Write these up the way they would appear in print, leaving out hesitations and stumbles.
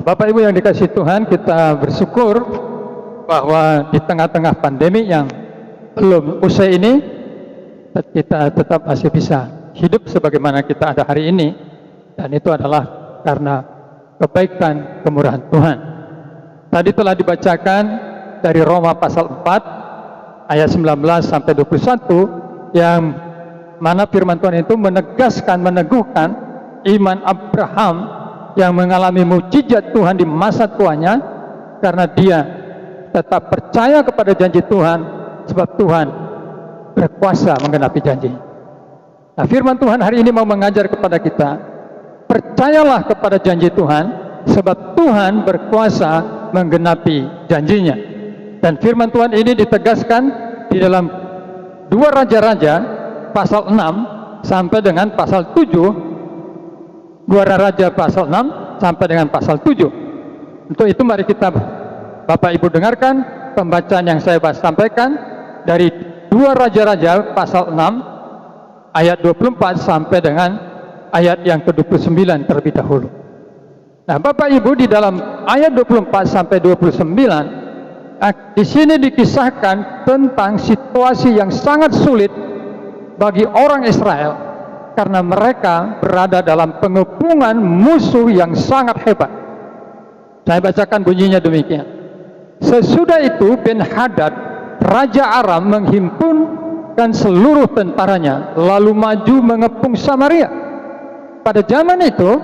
Bapak Ibu yang dikasihi Tuhan, kita bersyukur bahwa di tengah-tengah pandemi yang belum usai ini, kita tetap masih bisa hidup sebagaimana kita ada hari ini, dan itu adalah karena kebaikan kemurahan Tuhan. Tadi telah dibacakan dari Roma pasal 4 ayat 19 sampai 21, yang mana firman Tuhan itu menegaskan, meneguhkan iman Abraham yang mengalami mukjizat Tuhan di masa tuanya, karena dia tetap percaya kepada janji Tuhan, sebab Tuhan berkuasa menggenapi janji. Nah, firman Tuhan hari ini mau mengajar kepada kita, percayalah kepada janji Tuhan, sebab Tuhan berkuasa menggenapi janjinya. Dan firman Tuhan ini ditegaskan di dalam 2 Raja-Raja pasal 6 sampai dengan pasal 7. 2 Raja pasal 6 sampai dengan pasal 7. Untuk itu mari kita Bapak Ibu dengarkan pembacaan yang saya sampaikan dari 2 Raja-Raja pasal 6 ayat 24 sampai dengan ayat yang ke-29 terlebih dahulu. Nah, Bapak Ibu, di dalam ayat 24 sampai 29 di sini dikisahkan tentang situasi yang sangat sulit bagi orang Israel, karena mereka berada dalam pengepungan musuh yang sangat hebat. Saya bacakan bunyinya demikian. Sesudah itu Ben-Hadad, Raja Aram, menghimpunkan seluruh tentaranya, lalu maju mengepung Samaria. Pada zaman itu,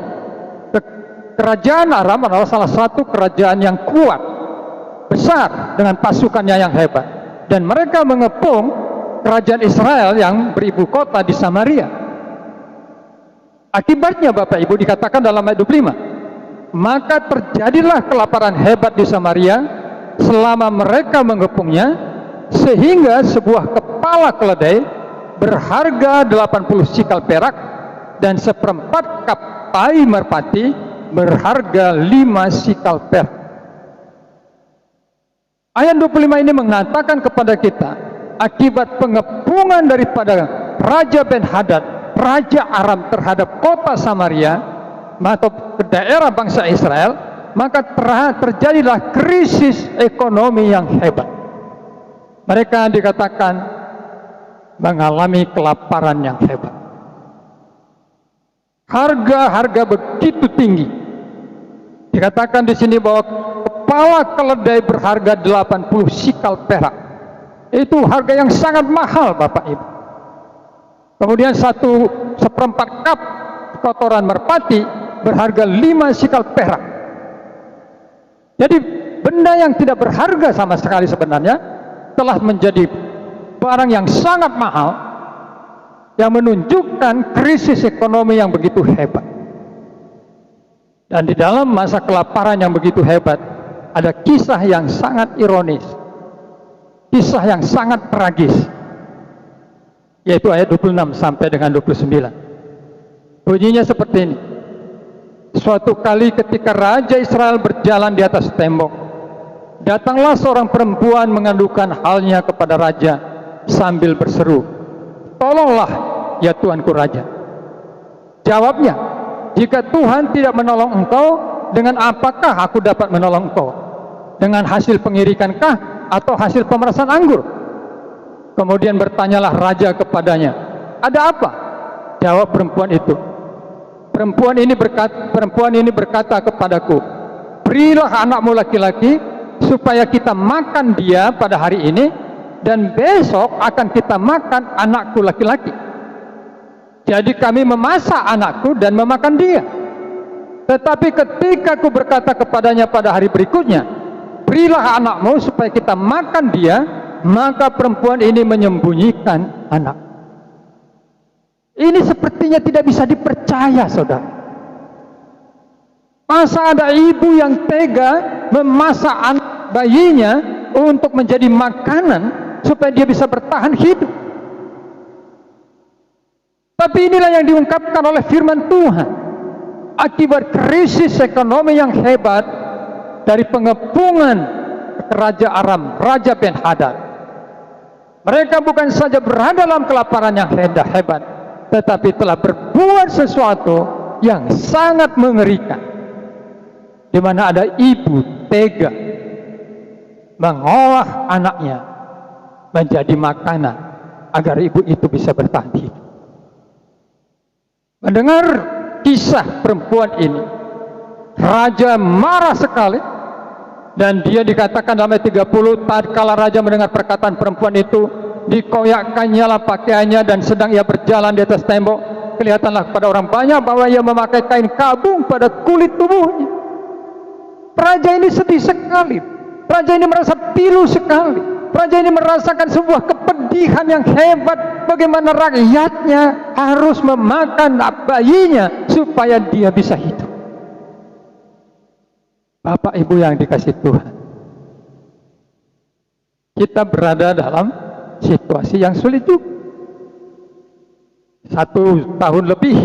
kerajaan Aram adalah salah satu kerajaan yang kuat, besar, dengan pasukannya yang hebat. Dan mereka mengepung kerajaan Israel yang beribu kota di Samaria. Akibatnya Bapak Ibu dikatakan dalam ayat 25, maka terjadilah kelaparan hebat di Samaria selama mereka mengepungnya, sehingga sebuah kepala keledai berharga 80 sikal perak dan 1/4 kap tai merpati berharga 5 sikal perak. Ayat 25 ini mengatakan kepada kita, akibat pengepungan daripada Raja Ben-Hadad, Raja Aram, terhadap kota Samaria atau ke daerah bangsa Israel, maka terjadilah krisis ekonomi yang hebat. Mereka dikatakan mengalami kelaparan yang hebat. Harga-harga begitu tinggi. Dikatakan di sini bahwa kepala keledai berharga 80 sikal perak. Itu harga yang sangat mahal, Bapak Ibu. Kemudian 1/4 kap kotoran merpati berharga 5 sikal perak. Jadi benda yang tidak berharga sama sekali sebenarnya telah menjadi barang yang sangat mahal, yang menunjukkan krisis ekonomi yang begitu hebat. Dan di dalam masa kelaparan yang begitu hebat, ada kisah yang sangat ironis, kisah yang sangat tragis, yaitu ayat 26 sampai dengan 29. Bunyinya seperti ini. Suatu kali ketika Raja Israel berjalan di atas tembok, datanglah seorang perempuan mengadukan halnya kepada Raja sambil berseru, "Tolonglah ya Tuanku Raja." Jawabnya, "Jika Tuhan tidak menolong engkau, dengan apakah aku dapat menolong engkau? Dengan hasil pengirikankah atau hasil pemerasan anggur?" Kemudian bertanyalah Raja kepadanya, "Ada apa?" Jawab perempuan itu, Perempuan ini berkata kepadaku, "Berilah anakmu laki-laki supaya kita makan dia pada hari ini, dan besok akan kita makan anakku laki-laki." Jadi kami memasak anakku dan memakan dia. Tetapi ketika aku berkata kepadanya pada hari berikutnya, "Berilah anakmu supaya kita makan dia," maka perempuan ini menyembunyikan anak. Ini sepertinya tidak bisa dipercaya, saudara. Masa ada ibu yang tega memasak anak bayinya untuk menjadi makanan supaya dia bisa bertahan hidup? Tapi inilah yang diungkapkan oleh firman Tuhan. Akibat krisis ekonomi yang hebat dari pengepungan Raja Aram, Raja Ben-Hadad, mereka bukan saja berada dalam kelaparan yang hebat, tetapi telah berbuat sesuatu yang sangat mengerikan. di mana ada ibu tega mengolah anaknya menjadi makanan agar ibu itu bisa bertahan hidup. Mendengar kisah perempuan ini, raja marah sekali, dan dia dikatakan dalam ayat 30, tatkala raja mendengar perkataan perempuan itu, dikoyakkannya lah pakaiannya, dan sedang ia berjalan di atas tembok, kelihatanlah kepada orang banyak bahwa ia memakai kain kabung pada kulit tubuhnya. Raja ini sedih sekali, raja ini merasa pilu sekali. Raja ini merasakan sebuah kepedihan yang hebat, bagaimana rakyatnya harus memakan bayinya supaya dia bisa hidup. Bapak Ibu yang dikasih Tuhan, kita berada dalam situasi yang sulit juga. 1 tahun lebih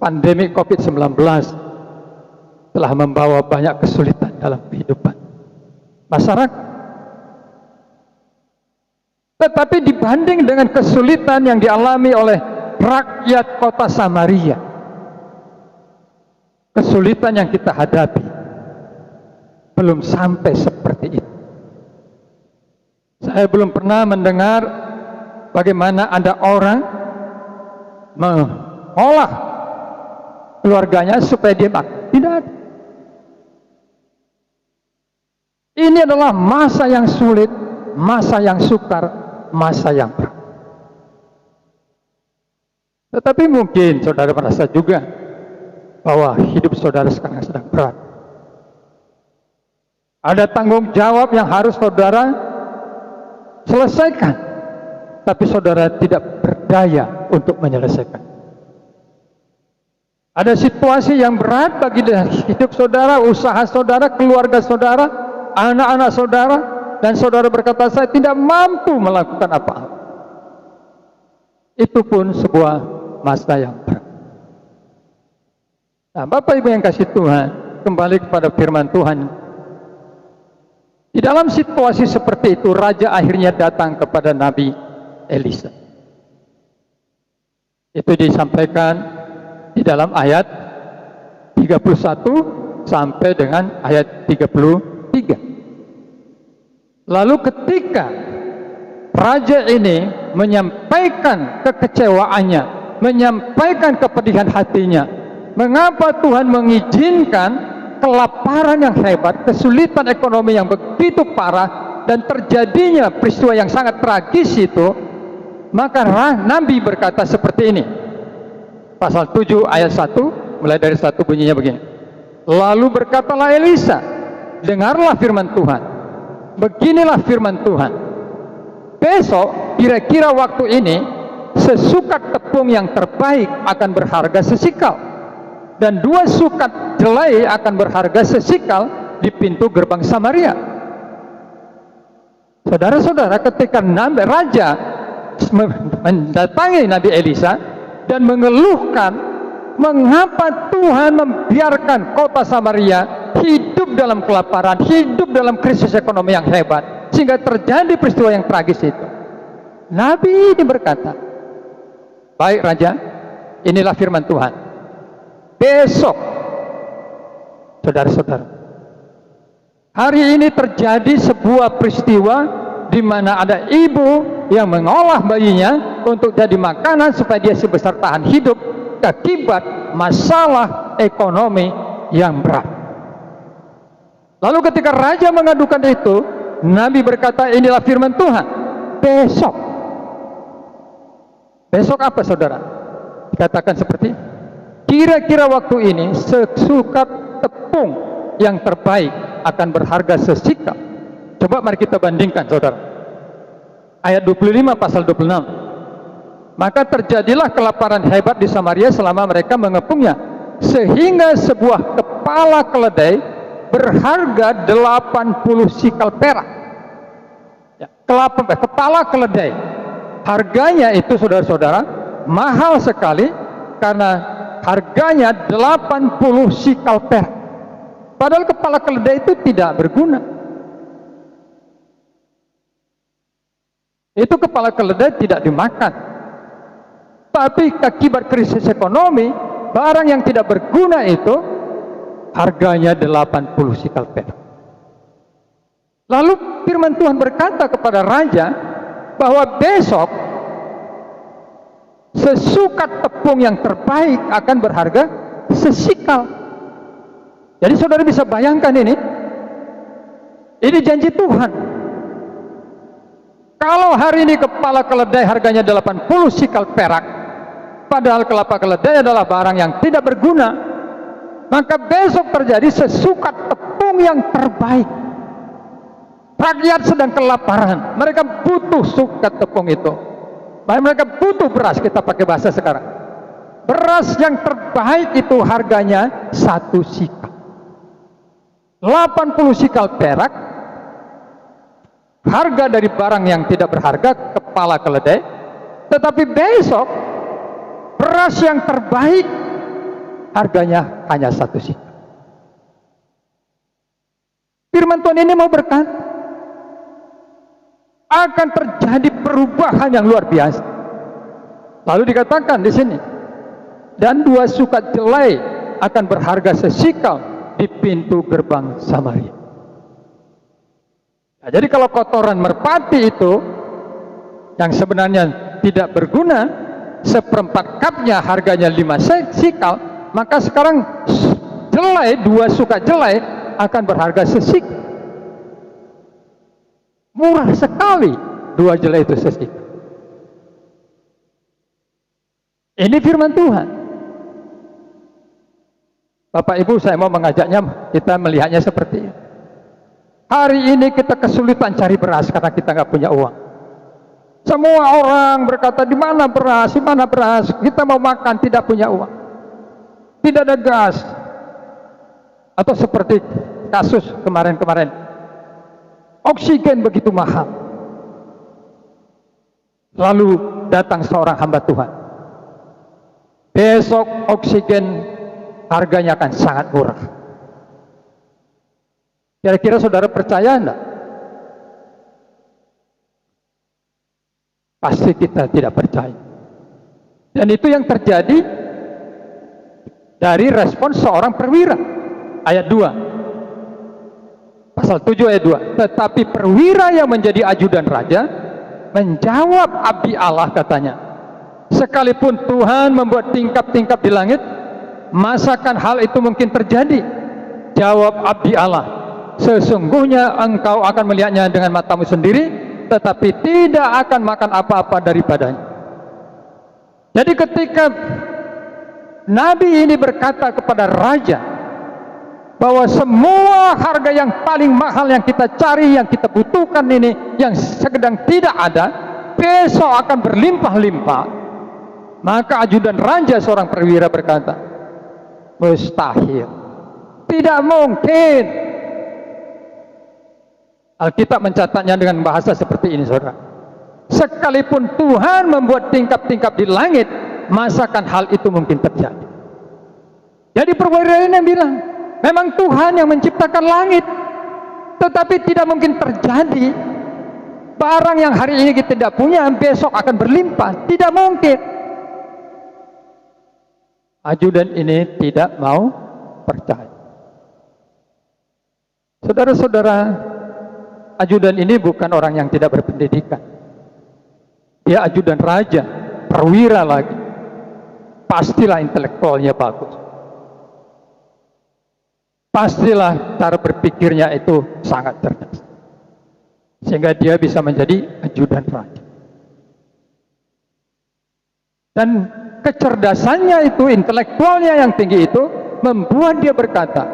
pandemi COVID-19 telah membawa banyak kesulitan dalam kehidupan masyarakat. Tetapi dibanding dengan kesulitan yang dialami oleh rakyat kota Samaria, kesulitan yang kita hadapi belum sampai seperti itu. Saya belum pernah mendengar bagaimana ada orang mengolah keluarganya supaya dia makan. Tidak ada. Ini adalah masa yang sulit, masa yang sukar, masa yang berat. Tetapi mungkin saudara merasa juga bahwa hidup saudara sekarang sedang berat. Ada tanggung jawab yang harus saudara selesaikan, tapi saudara tidak berdaya untuk menyelesaikan. Ada situasi yang berat bagi hidup saudara, usaha saudara, keluarga saudara, anak-anak saudara, dan saudara berkata, saya tidak mampu melakukan apa-apa. Itu pun sebuah masa yang berat. Nah, Bapak Ibu yang kasih Tuhan, kembali kepada firman Tuhan. Di dalam situasi seperti itu, raja akhirnya datang kepada Nabi Elisa. Itu disampaikan di dalam ayat 31 sampai dengan ayat 33. Lalu ketika raja ini menyampaikan kekecewaannya, menyampaikan kepedihan hatinya, mengapa Tuhan mengizinkan kelaparan yang hebat, kesulitan ekonomi yang begitu parah, dan terjadinya peristiwa yang sangat tragis itu, maka Nabi berkata seperti ini. Pasal 7 ayat 1, mulai dari 1 bunyinya begini. Lalu berkatalah Elisa, dengarlah firman Tuhan. Beginilah firman Tuhan. Besok kira-kira waktu ini, sesukat tepung yang terbaik akan berharga sesikal, dan 2 sukat jelai akan berharga sesikal di pintu gerbang Samaria. Saudara-saudara, ketika raja mendatangi Nabi Elisa dan mengeluhkan mengapa Tuhan membiarkan kota Samaria hidup dalam kelaparan, hidup dalam krisis ekonomi yang hebat, sehingga terjadi peristiwa yang tragis itu, Nabi ini berkata, baik raja, inilah firman Tuhan. Besok, saudara-saudara, hari ini terjadi sebuah peristiwa di mana ada ibu yang mengolah bayinya untuk jadi makanan supaya dia sebesar tahan hidup akibat masalah ekonomi yang berat. Lalu ketika raja mengadukan itu, Nabi berkata, inilah firman Tuhan. Besok. Besok apa saudara? Dikatakan seperti, kira-kira waktu ini sesukat tepung yang terbaik akan berharga sesikal. Coba mari kita bandingkan saudara. Ayat 25 pasal 26. Maka terjadilah kelaparan hebat di Samaria selama mereka mengepungnya, sehingga sebuah kepala keledai berharga 80 sikal perak. Ya, kepala keledai. Harganya itu saudara-saudara mahal sekali, karena harganya 80 sikal perak. Padahal kepala keledai itu tidak berguna. Itu kepala keledai tidak dimakan. Tapi akibat krisis ekonomi, barang yang tidak berguna itu harganya 80 sikal perak. Lalu firman Tuhan berkata kepada raja bahwa besok sesukat tepung yang terbaik akan berharga sesikal. Jadi saudara bisa bayangkan ini janji Tuhan. Kalau hari ini kepala keledai harganya 80 sikal perak, padahal kelapa keledai adalah barang yang tidak berguna, maka besok terjadi sesukat tepung yang terbaik. Rakyat sedang kelaparan, mereka butuh sukat tepung itu. Mereka butuh beras, kita pakai bahasa sekarang. Beras yang terbaik itu harganya 1 sikal. 80 sikal perak, harga dari barang yang tidak berharga, kepala keledai. Tetapi besok, beras yang terbaik, harganya hanya 1 sikal. Firman Tuhan ini mau berkata, akan terjadi perubahan yang luar biasa. Lalu dikatakan di sini, dan 2 sukat jelai akan berharga sesikal di pintu gerbang Samaria. Nah, jadi kalau kotoran merpati itu yang sebenarnya tidak berguna, seperempat cupnya harganya 5 sikal, maka sekarang jelai, 2 sukat jelai akan berharga sesikal. Murah sekali 2 jelai itu sesikal. Ini firman Tuhan. Bapak Ibu, saya mau mengajaknya kita melihatnya seperti ini. Hari ini kita kesulitan cari beras karena kita nggak punya uang. Semua orang berkata, di mana beras, di mana beras. Kita mau makan, tidak punya uang, tidak ada gas. Atau seperti kasus kemarin-kemarin, oksigen begitu mahal. Lalu datang seorang hamba Tuhan, besok oksigen harganya akan sangat murah. Kira-kira saudara percaya enggak? Pasti kita tidak percaya. Dan itu yang terjadi dari respon seorang perwira. Ayat 2, pasal 7 ayat 2. Tetapi perwira yang menjadi ajudan raja menjawab abdi Allah, katanya, sekalipun Tuhan membuat tingkap-tingkap di langit, masakan hal itu mungkin terjadi? Jawab abdi Allah, sesungguhnya engkau akan melihatnya dengan matamu sendiri, tetapi tidak akan makan apa-apa daripadanya. Jadi ketika Nabi ini berkata kepada raja bahwa semua harga yang paling mahal yang kita cari, yang kita butuhkan ini, yang sedang tidak ada, besok akan berlimpah-limpah, maka ajudan raja seorang perwira berkata, mustahil, tidak mungkin. Alkitab mencatatnya dengan bahasa seperti ini, saudara. Sekalipun Tuhan membuat tingkap-tingkap di langit, masakan hal itu mungkin terjadi. Jadi perwira ini bilang, memang Tuhan yang menciptakan langit, tetapi tidak mungkin terjadi barang yang hari ini kita tidak punya besok akan berlimpah. Tidak mungkin. Ajudan ini tidak mau percaya. Saudara-saudara, ajudan ini bukan orang yang tidak berpendidikan. Dia ajudan raja, perwira lagi. Pastilah intelektualnya bagus. Pastilah cara berpikirnya itu sangat cerdas, sehingga dia bisa menjadi ajudan raja. Dan kecerdasannya itu, intelektualnya yang tinggi itu, membuat dia berkata,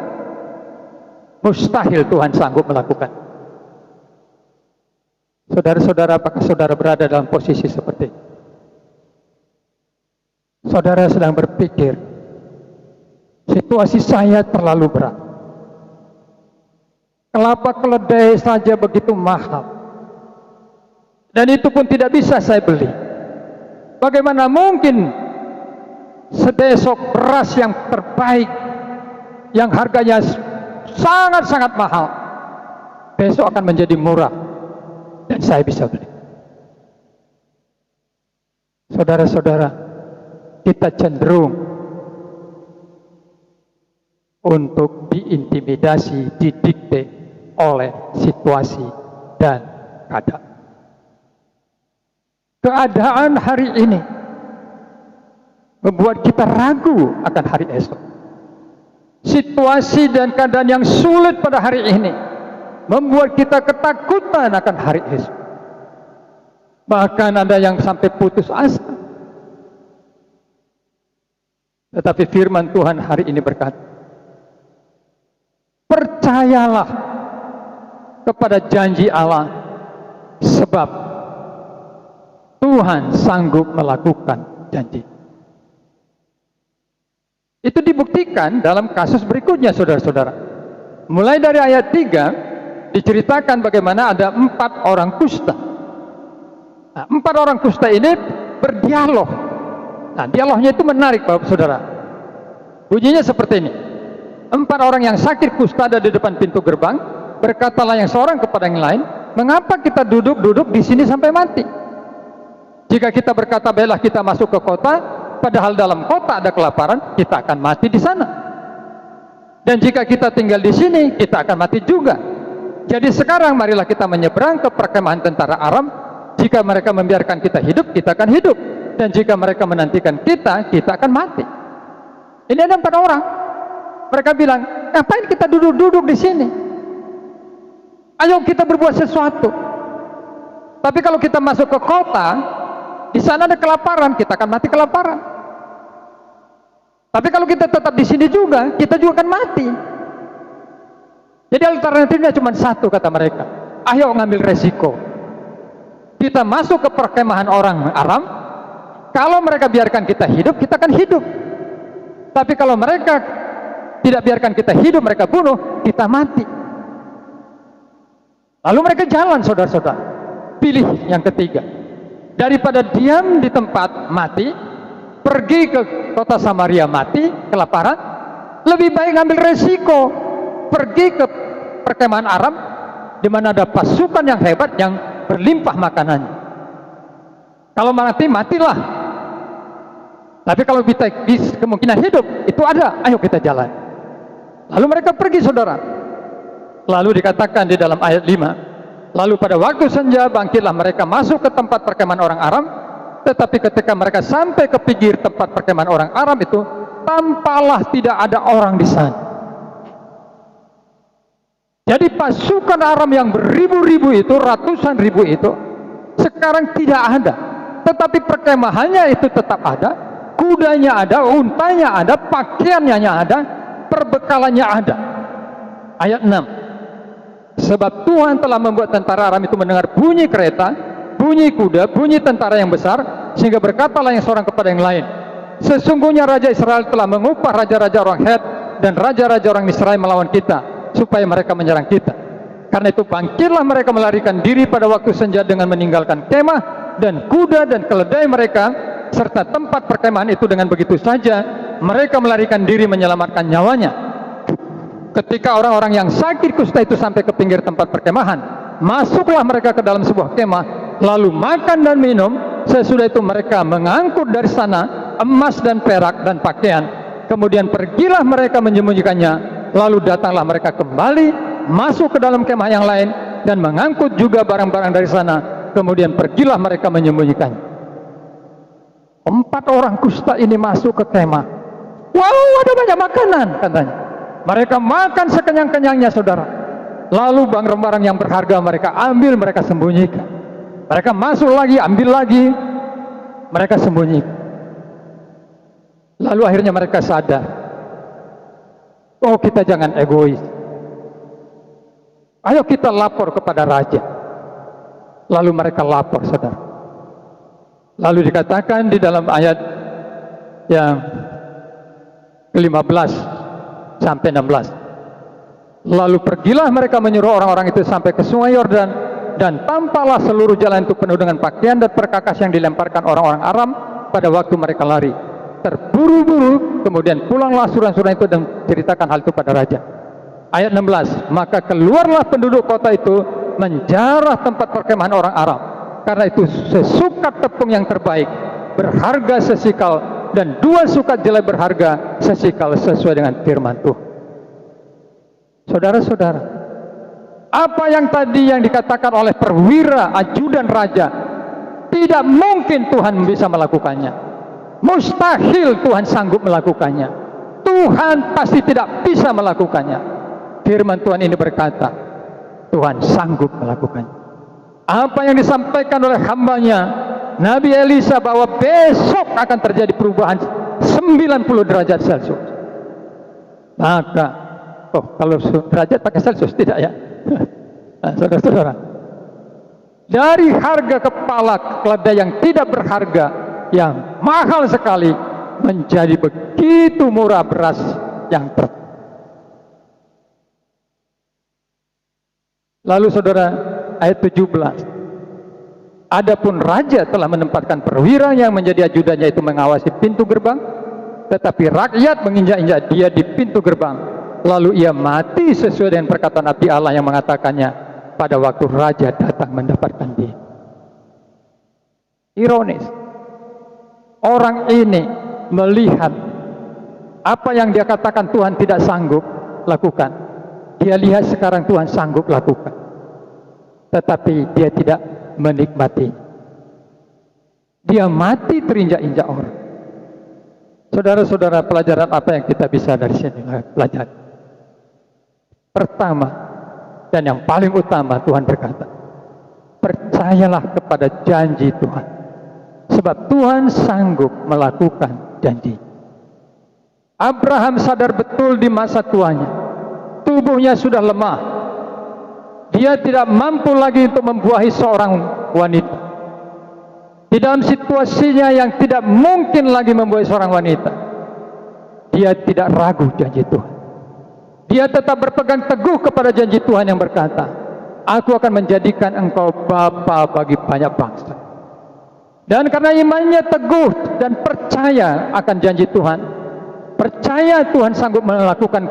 mustahil Tuhan sanggup melakukan. Saudara-saudara, apakah saudara berada dalam posisi seperti ini? Saudara sedang berpikir, situasi saya terlalu berat. Kelapa keledai saja begitu mahal, dan itu pun tidak bisa saya beli. Bagaimana mungkin sebesok beras yang terbaik, yang harganya sangat-sangat mahal, besok akan menjadi murah dan saya bisa beli? Saudara-saudara, kita cenderung untuk diintimidasi, didikte oleh situasi dan keadaan. Keadaan hari ini membuat kita ragu akan hari esok. Situasi dan keadaan yang sulit pada hari ini membuat kita ketakutan akan hari esok. Bahkan ada yang sampai putus asa. Tetapi firman Tuhan hari ini berkata, percayalah kepada janji Allah, sebab Tuhan sanggup melakukan janji. Itu dibuktikan dalam kasus berikutnya, saudara-saudara. Mulai dari ayat 3 diceritakan bagaimana ada 4 orang kusta. Nah, 4 orang kusta ini berdialog. Nah, dialognya itu menarik, Bapak Saudara. Bunyinya seperti ini. 4 orang yang sakit kusta ada di depan pintu gerbang. Berkatalah yang seorang kepada yang lain, mengapa kita duduk-duduk di sini sampai mati? Jika kita berkata, baiklah kita masuk ke kota, padahal dalam kota ada kelaparan, kita akan mati di sana. Dan jika kita tinggal di sini, kita akan mati juga. Jadi sekarang marilah kita menyeberang ke perkemahan tentara Aram. Jika mereka membiarkan kita hidup, kita akan hidup. Dan jika mereka menantikan kita, kita akan mati. Ini ada 4 orang. Mereka bilang, ngapain kita duduk-duduk di sini? Ayo kita berbuat sesuatu. Tapi kalau kita masuk ke kota, di sana ada kelaparan, kita akan mati kelaparan. Tapi kalau kita tetap di sini juga, kita juga akan mati. Jadi alternatifnya cuma satu, kata mereka. Ayo ngambil resiko. Kita masuk ke perkemahan orang Aram. Kalau mereka biarkan kita hidup, kita akan hidup. Tapi kalau mereka tidak biarkan kita hidup, mereka bunuh, kita mati. Lalu mereka jalan, saudara-saudara. Pilih yang ketiga. Daripada diam di tempat mati, pergi ke kota Samaria mati, kelaparan, lebih baik ngambil resiko, pergi ke perkemahan Aram, di mana ada pasukan yang hebat, yang berlimpah makanannya. Kalau mati, matilah. Tapi kalau kita kemungkinan hidup, itu ada, ayo kita jalan. Lalu mereka pergi, saudara. Lalu dikatakan di dalam ayat 5, lalu pada waktu senja bangkitlah mereka masuk ke tempat perkemahan orang Aram. Tetapi ketika mereka sampai ke pinggir tempat perkemahan orang Aram itu, tampaklah tidak ada orang di sana. Jadi pasukan Aram yang beribu-ribu itu, ratusan ribu itu, sekarang tidak ada. Tetapi perkemahannya itu tetap ada, kudanya ada, untanya ada, pakaiannya ada, perbekalannya ada. Ayat 6. Sebab Tuhan telah membuat tentara Aram itu mendengar bunyi kereta, bunyi kuda, bunyi tentara yang besar, sehingga berkatalah yang seorang kepada yang lain, sesungguhnya Raja Israel telah mengupah raja-raja orang Het dan raja-raja orang Misraim melawan kita, supaya mereka menyerang kita. Karena itu bangkitlah mereka melarikan diri pada waktu senja dengan meninggalkan kemah dan kuda dan keledai mereka, serta tempat perkemahan itu. Dengan begitu saja mereka melarikan diri menyelamatkan nyawanya. Ketika orang-orang yang sakit kusta itu sampai ke pinggir tempat perkemahan, masuklah mereka ke dalam sebuah kemah, lalu makan dan minum. Sesudah itu mereka mengangkut dari sana emas dan perak dan pakaian. Kemudian pergilah mereka menyembunyikannya. Lalu datanglah mereka kembali, masuk ke dalam kemah yang lain, dan mengangkut juga barang-barang dari sana. Kemudian pergilah mereka menyembunyikannya. 4 orang kusta ini masuk ke kemah. Wow, ada banyak makanan, katanya. Mereka makan sekenyang-kenyangnya, saudara. Lalu barang-barang yang berharga mereka ambil, mereka sembunyikan. Mereka masuk lagi, ambil lagi, mereka sembunyikan. Lalu akhirnya mereka sadar, oh, kita jangan egois. Ayo kita lapor kepada raja. Lalu mereka lapor, saudara. Lalu dikatakan di dalam ayat yang ke-15 sampai 16. Lalu pergilah mereka menyuruh orang-orang itu sampai ke sungai Yordan, dan tampaklah seluruh jalan itu penuh dengan pakaian dan perkakas yang dilemparkan orang-orang Aram pada waktu mereka lari. Terburu-buru kemudian pulanglah suruhan-suruhan itu dan ceritakan hal itu pada raja. Ayat 16. Maka keluarlah penduduk kota itu menjarah tempat perkemahan orang Aram, karena itu sesukat tepung yang terbaik berharga sesikal, dan 2 sukat jelai berharga sesikal, sesuai dengan firman Tuhan. Saudara-saudara, apa yang tadi yang dikatakan oleh perwira ajudan raja, tidak mungkin Tuhan bisa melakukannya. Mustahil Tuhan sanggup melakukannya. Tuhan pasti tidak bisa melakukannya. Firman Tuhan ini berkata, Tuhan sanggup melakukannya. Apa yang disampaikan oleh hambanya Nabi Elisa, bahwa besok akan terjadi perubahan 90 derajat Celcius. Maka, kalau derajat pakai Celcius tidak ya? Nah, saudara-saudara, dari harga kepala keledai yang tidak berharga, yang mahal sekali, menjadi begitu murah beras yang Lalu saudara, ayat 17. Adapun raja telah menempatkan perwira yang menjadi ajudannya itu mengawasi pintu gerbang, tetapi rakyat menginjak-injak dia di pintu gerbang. Lalu ia mati sesuai dengan perkataan Nabi Allah yang mengatakannya pada waktu raja datang mendapatkan dia. Ironis, orang ini melihat apa yang dia katakan Tuhan tidak sanggup lakukan, dia lihat sekarang Tuhan sanggup lakukan, tetapi dia tidak menikmati. Dia mati terinjak-injak orang. Saudara-saudara, pelajaran apa yang kita bisa dari sini pelajari? Pertama, dan yang paling utama, Tuhan berkata, percayalah kepada janji Tuhan, sebab Tuhan sanggup melakukan janji. Abraham sadar betul di masa tuanya, tubuhnya sudah lemah, dia tidak mampu lagi untuk membuahi seorang wanita. Di dalam situasinya yang tidak mungkin lagi membuahi seorang wanita, dia tidak ragu janji Tuhan. Dia tetap berpegang teguh kepada janji Tuhan yang berkata, aku akan menjadikan engkau bapa bagi banyak bangsa. Dan karena imannya teguh dan percaya akan janji Tuhan, percaya Tuhan sanggup melakukan,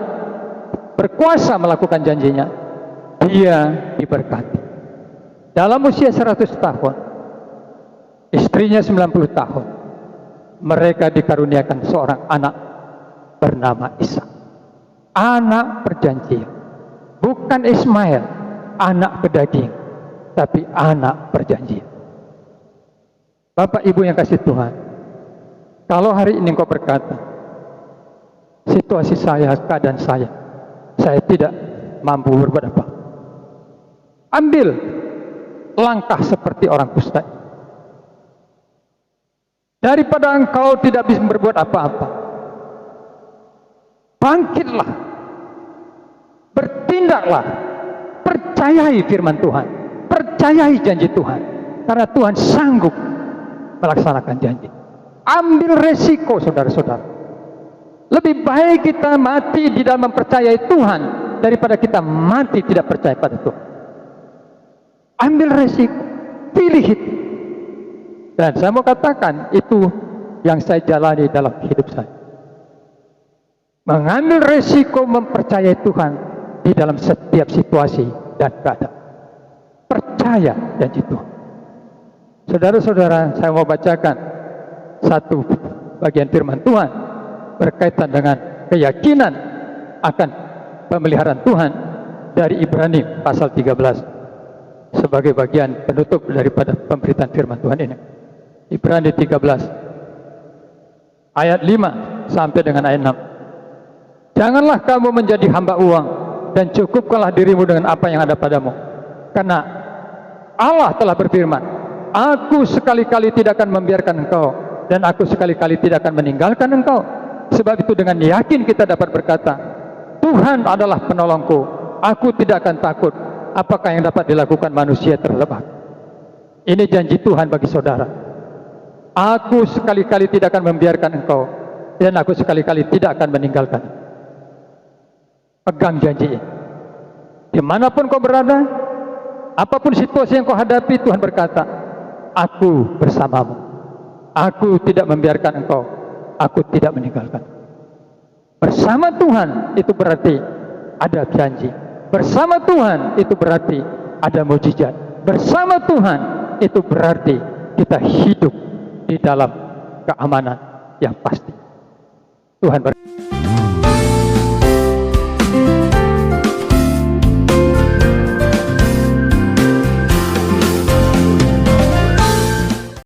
berkuasa melakukan janjinya, dia diberkati. Dalam usia 100 tahun, istrinya 90 tahun, mereka dikaruniakan seorang anak bernama Ishak. Anak perjanjian, bukan Ismail, anak kedaging, tapi anak perjanjian. Bapak Ibu yang kasih Tuhan, kalau hari ini engkau berkata, situasi saya, keadaan saya tidak mampu berbuat apa, ambil langkah seperti orang kusta. Daripada engkau tidak bisa berbuat apa-apa, bangkitlah, bertindaklah, percayai firman Tuhan, percayai janji Tuhan, karena Tuhan sanggup melaksanakan janji. Ambil resiko, saudara-saudara. Lebih baik kita mati di dalam mempercayai Tuhan daripada kita mati tidak percaya pada Tuhan. Ambil resiko, pilih itu. Dan saya mau katakan, itu yang saya jalani dalam hidup saya. Mengambil resiko mempercayai Tuhan di dalam setiap situasi dan keadaan. Percaya janji Tuhan. Saudara-saudara, saya mau bacakan satu bagian firman Tuhan berkaitan dengan keyakinan akan pemeliharaan Tuhan dari Ibrani pasal 13 sebagai bagian penutup daripada pemberitaan firman Tuhan ini. Ibrani 13 ayat 5 sampai dengan ayat 6. Janganlah kamu menjadi hamba uang, dan cukupkanlah dirimu dengan apa yang ada padamu, karena Allah telah berfirman, aku sekali-kali tidak akan membiarkan engkau, dan aku sekali-kali tidak akan meninggalkan engkau. Sebab itu dengan yakin kita dapat berkata, Tuhan adalah penolongku, aku tidak akan takut apakah yang dapat dilakukan manusia terhadap aku. Ini janji Tuhan bagi saudara. Aku sekali-kali tidak akan membiarkan engkau, dan aku sekali-kali tidak akan meninggalkan. Pegang janji ini. Dimanapun kau berada, apapun situasi yang kau hadapi, Tuhan berkata, aku bersamamu, aku tidak membiarkan engkau, aku tidak meninggalkan. Bersama Tuhan itu berarti ada janji. Bersama Tuhan itu berarti ada mukjizat. Bersama Tuhan itu berarti kita hidup di dalam keamanan yang pasti. Tuhan berkata.